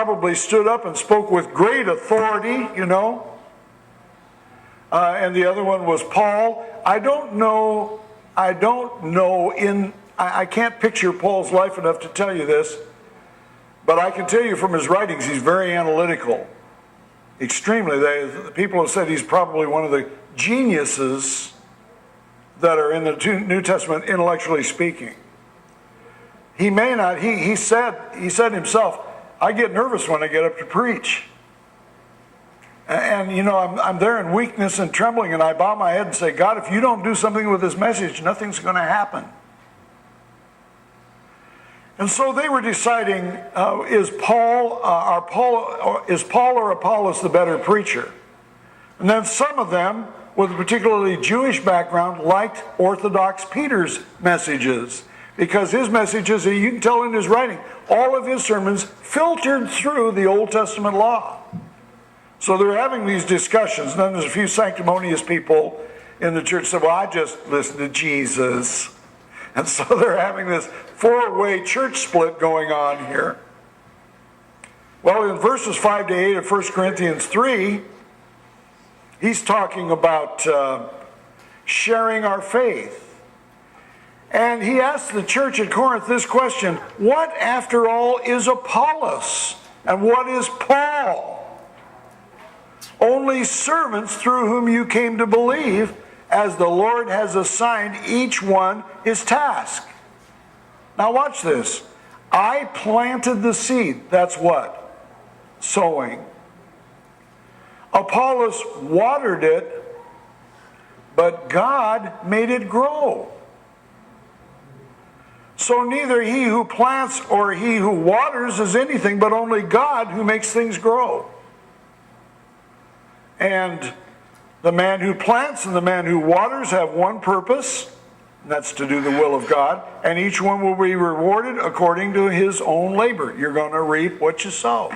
probably stood up and spoke with great authority, you know. And the other one was Paul. I can't picture Paul's life enough to tell you this, but I can tell you from his writings, he's very analytical. Extremely. People have said he's probably one of the geniuses that are in the New Testament, intellectually speaking. He may not, he said himself, I get nervous when I get up to preach. And you know, I'm there in weakness and trembling, and I bow my head and say, God, if you don't do something with this message, nothing's going to happen. And so they were deciding, is Paul or Apollos the better preacher? And then some of them, with a particularly Jewish background, liked Orthodox Peter's messages, because his messages, you can tell in his writing, all of his sermons filtered through the Old Testament law. So they're having these discussions, and then there's a few sanctimonious people in the church that say, well, I just listen to Jesus. And so they're having this four-way church split going on here. Well, in verses 5 to 8 of 1 Corinthians 3, he's talking about sharing our faith. And he asked the church at Corinth this question, what, after all, is Apollos? And what is Paul? Only servants through whom you came to believe, as the Lord has assigned each one his task. Now watch this. I planted the seed. That's what? Sowing. Apollos watered it, but God made it grow. So neither he who plants or he who waters is anything, but only God who makes things grow. And the man who plants and the man who waters have one purpose, and that's to do the will of God, and each one will be rewarded according to his own labor. You're going to reap what you sow.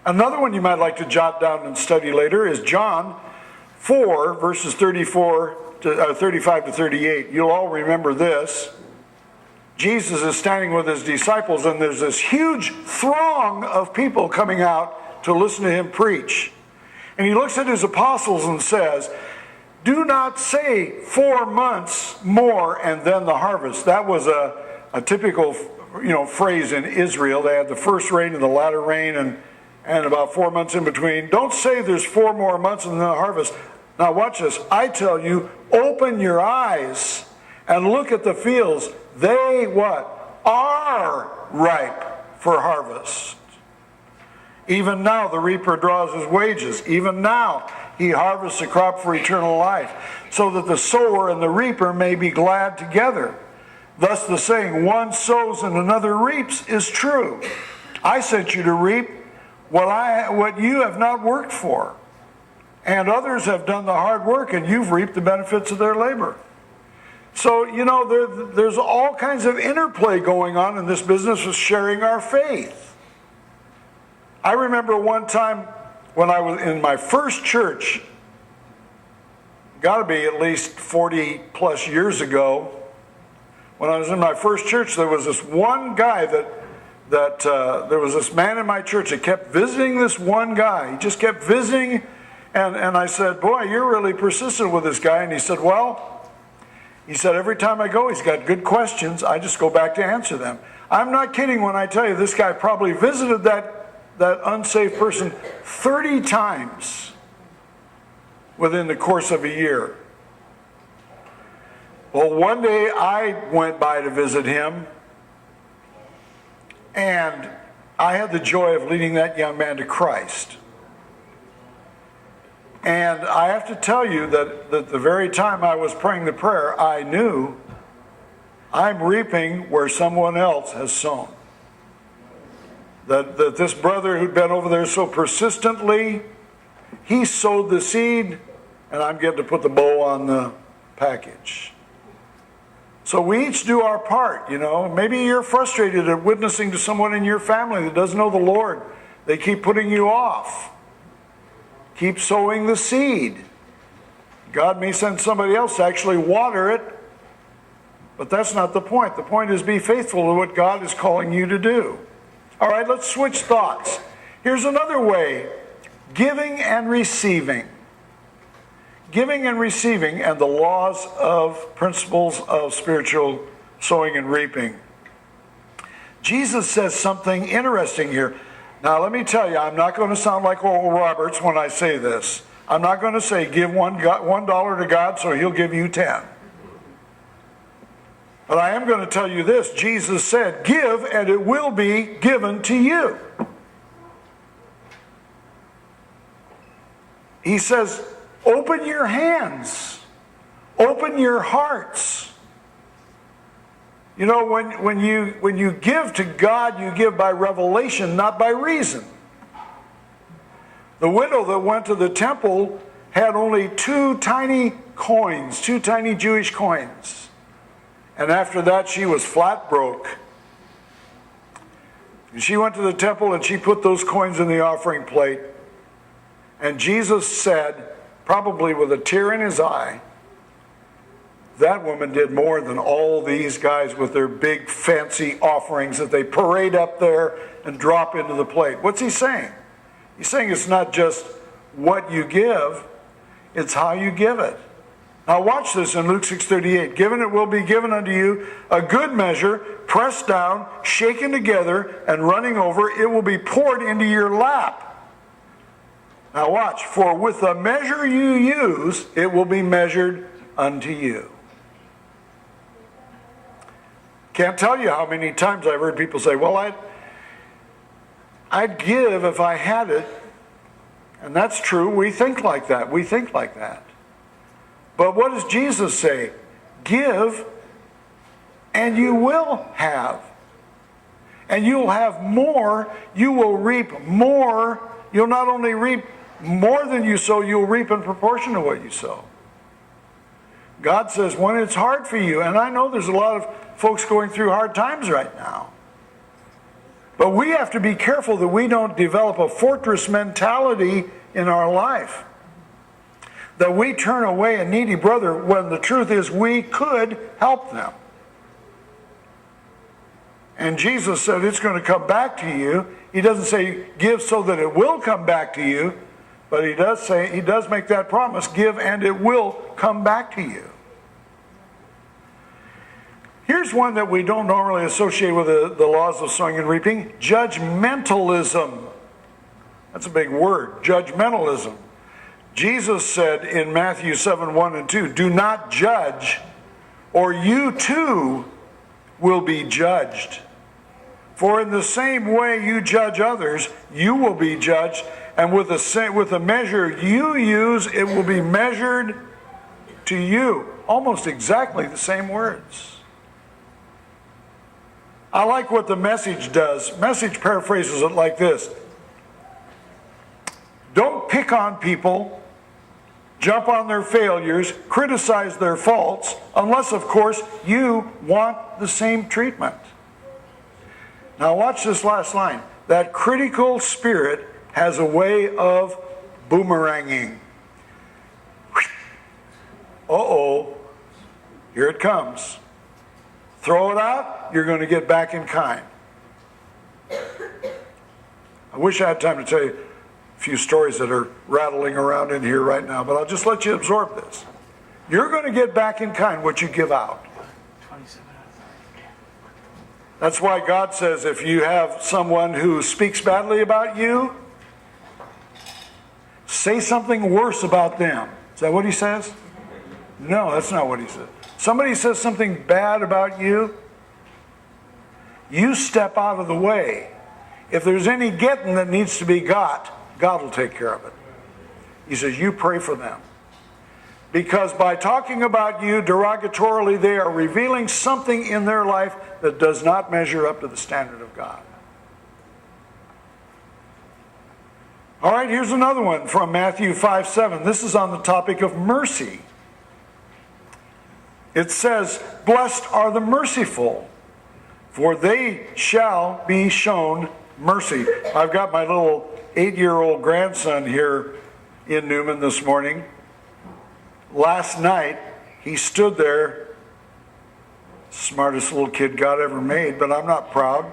Another one you might like to jot down and study later is John 4, verses 35 to 38. You'll all remember this. Jesus is standing with his disciples, and there's this huge throng of people coming out to listen to him preach. And he looks at his apostles and says, do not say 4 months more and then the harvest. That was a typical phrase in Israel. They had the first rain and the latter rain and about 4 months in between. Don't say there's 4 more months and then the harvest. Now watch this. I tell you, open your eyes and look at the fields. They what? Are ripe for harvest. Even now the reaper draws his wages. Even now he harvests a crop for eternal life, so that the sower and the reaper may be glad together. Thus the saying, one sows and another reaps, is true. I sent you to reap what you have not worked for. And others have done the hard work, and you've reaped the benefits of their labor. So, there's all kinds of interplay going on in this business of sharing our faith. I remember one time when I was in my first church, got to be at least 40 plus years ago, when I was in my first church, there was this one guy there was this man in my church that kept visiting this one guy. He just kept visiting, and I said, boy, you're really persistent with this guy. And he said, every time I go, he's got good questions. I just go back to answer them. I'm not kidding when I tell you this guy probably visited that unsaved person 30 times within the course of a year. Well, one day I went by to visit him, and I had the joy of leading that young man to Christ. And I have to tell you that the very time I was praying the prayer, I knew I'm reaping where someone else has sown. That this brother who'd been over there so persistently, he sowed the seed, and I'm getting to put the bow on the package. So we each do our part, Maybe you're frustrated at witnessing to someone in your family that doesn't know the Lord. They keep putting you off. Keep sowing the seed. God may send somebody else to actually water it. But that's not the point. The point is be faithful to what God is calling you to do. All right, let's switch thoughts. Here's another way. Giving and receiving. Giving and receiving and the laws of principles of spiritual sowing and reaping. Jesus says something interesting here. Now, let me tell you, I'm not going to sound like Oral Roberts when I say this. I'm not going to say give $1 to God so he'll give you 10. But I am going to tell you this. Jesus said, give and it will be given to you. He says, open your hands. Open your hearts. You know, when you give to God, you give by revelation, not by reason. The widow that went to the temple had only two tiny coins, two tiny Jewish coins. And after that, she was flat broke. And she went to the temple and she put those coins in the offering plate. And Jesus said, probably with a tear in his eye, that woman did more than all these guys with their big fancy offerings that they parade up there and drop into the plate. What's he saying? He's saying it's not just what you give, it's how you give it. Now watch this in Luke 6:38. Given it will be given unto you, a good measure, pressed down, shaken together, and running over, it will be poured into your lap. Now watch. For with the measure you use, it will be measured unto you. Can't tell you how many times I've heard people say, well, I'd give if I had it. And that's true. We think like that. We think like that. But what does Jesus say? Give and you will have. And you'll have more. You will reap more. You'll not only reap more than you sow, you'll reap in proportion to what you sow. God says when it's hard for you, and I know there's a lot of folks going through hard times right now, but we have to be careful that we don't develop a fortress mentality in our life. That we turn away a needy brother when the truth is we could help them. And Jesus said it's going to come back to you. He doesn't say give so that it will come back to you, but he does make that promise, give and it will come back to you. Here's one that we don't normally associate with the laws of sowing and reaping. Judgmentalism. That's a big word, judgmentalism. Jesus said in Matthew 7:1 and 2, do not judge, or you too will be judged. For in the same way you judge others, you will be judged, and with the measure you use, it will be measured to you. Almost exactly the same words. I like what the Message does. Message paraphrases it like this. Don't pick on people, jump on their failures, criticize their faults, unless, of course, you want the same treatment. Now watch this last line. That critical spirit has a way of boomeranging. Uh-oh, here it comes. Throw it out, you're going to get back in kind. I wish I had time to tell you a few stories that are rattling around in here right now, but I'll just let you absorb this. You're going to get back in kind what you give out. That's why God says if you have someone who speaks badly about you, say something worse about them. Is that what he says? No, that's not what he says. Somebody says something bad about you, you step out of the way. If there's any getting that needs to be got, God will take care of it. He says, you pray for them. Because by talking about you derogatorily, they are revealing something in their life that does not measure up to the standard of God. All right, here's another one from Matthew 5:7. This is on the topic of mercy. It says, blessed are the merciful, for they shall be shown mercy. I've got my little 8-year-old grandson here in Newman this morning. Last night, he stood there Smartest little kid God ever made, but I'm not proud.